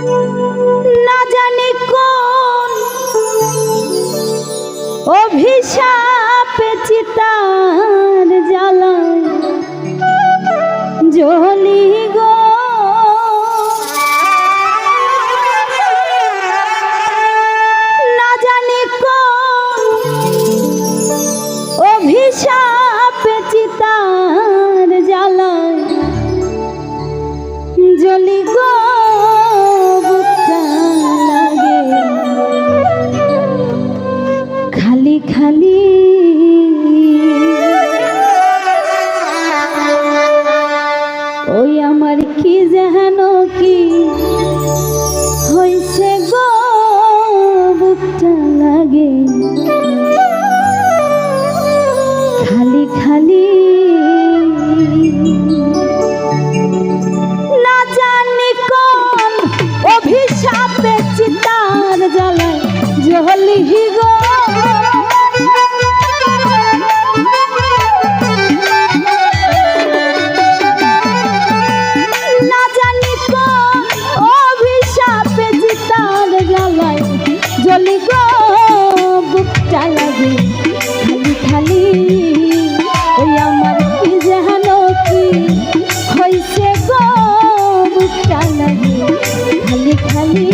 না জানি কোন অভিশাপে চিতার জ্বালায় জ্বলি গো। না জানি কোন অভিশাপে চিতার জ্বালায় জ্বলি গো। খালি খালি ওই আমার কি যেন কি হইছে গো, বুকটা লাগে খালি খালি। না জানি কোন অভিশাপে চিতার জ্বালায় জ্বলি গো। জ্বলি গো, বুকটা লাগে খালি খালি ওই আমার কি যেন কি হইছে গো, বুকটা লাগে খালি খালি।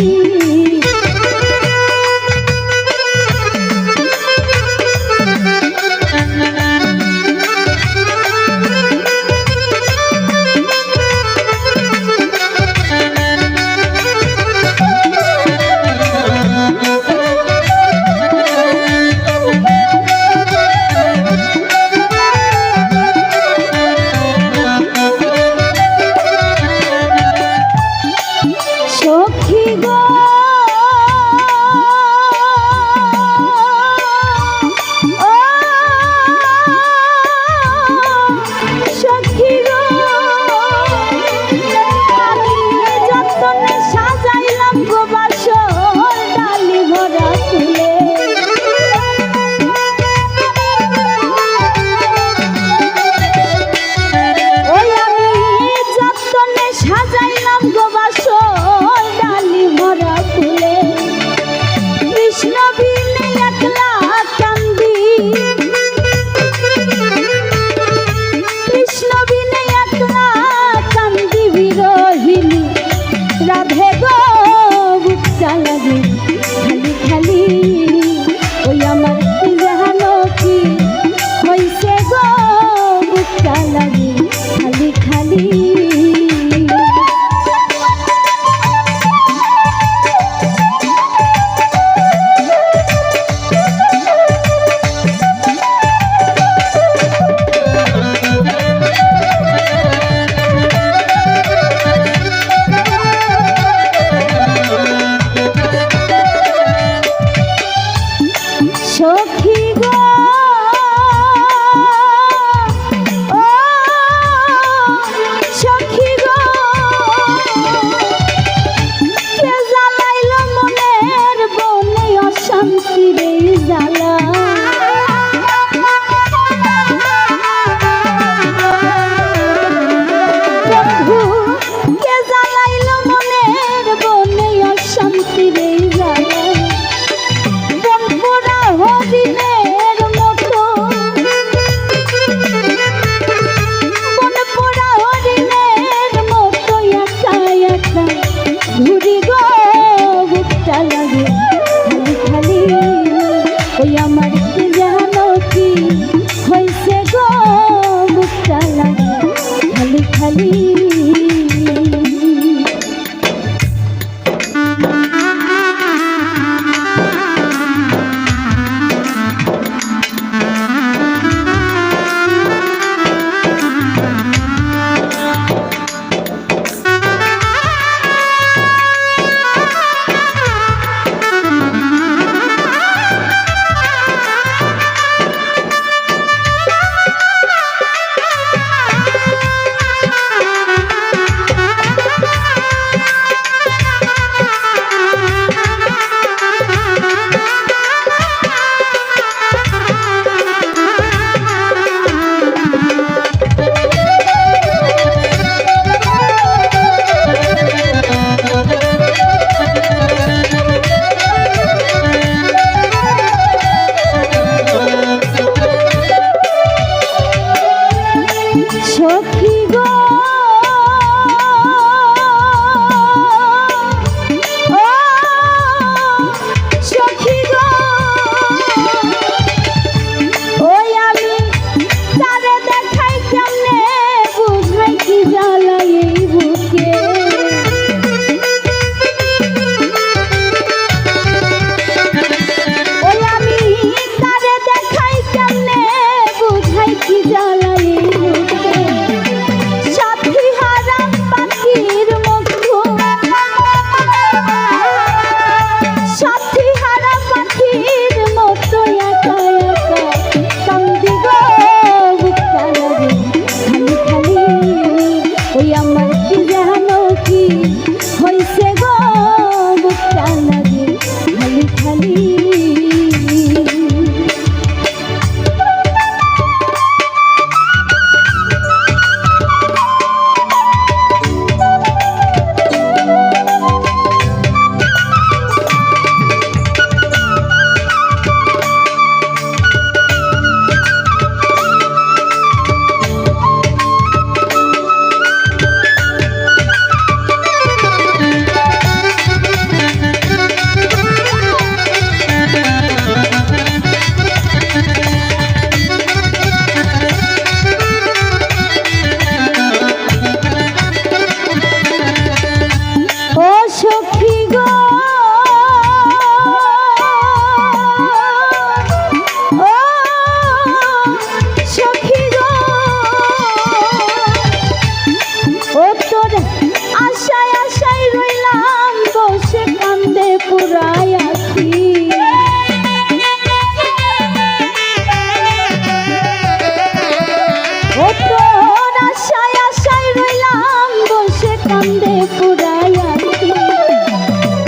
পুরাইয়া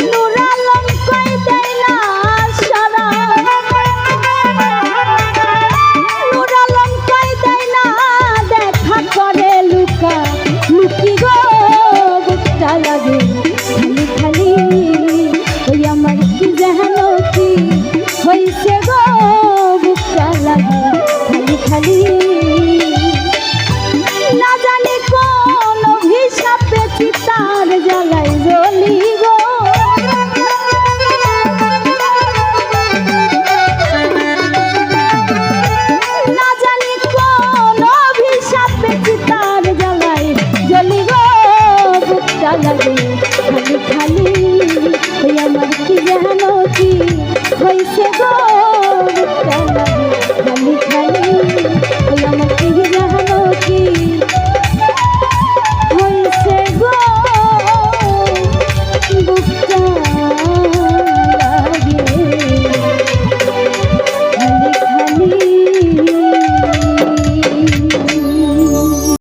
নূর আলম কই দেয় না সারা নূর আলম কই দেয় না দেখা করে লুকা লুকি গো বুকটা লাগে খালি খালি ওই আমার কি যেন কি হইছে গো বুকটা লাগে খালি খালি না জানি কোন অভিশাপে চিতার জ্বালাই জ্বলি গো না জানি কোন অভিশাপে চিতার জ্বালাই জ্বলি গো বুকটা লাগে খালি খালি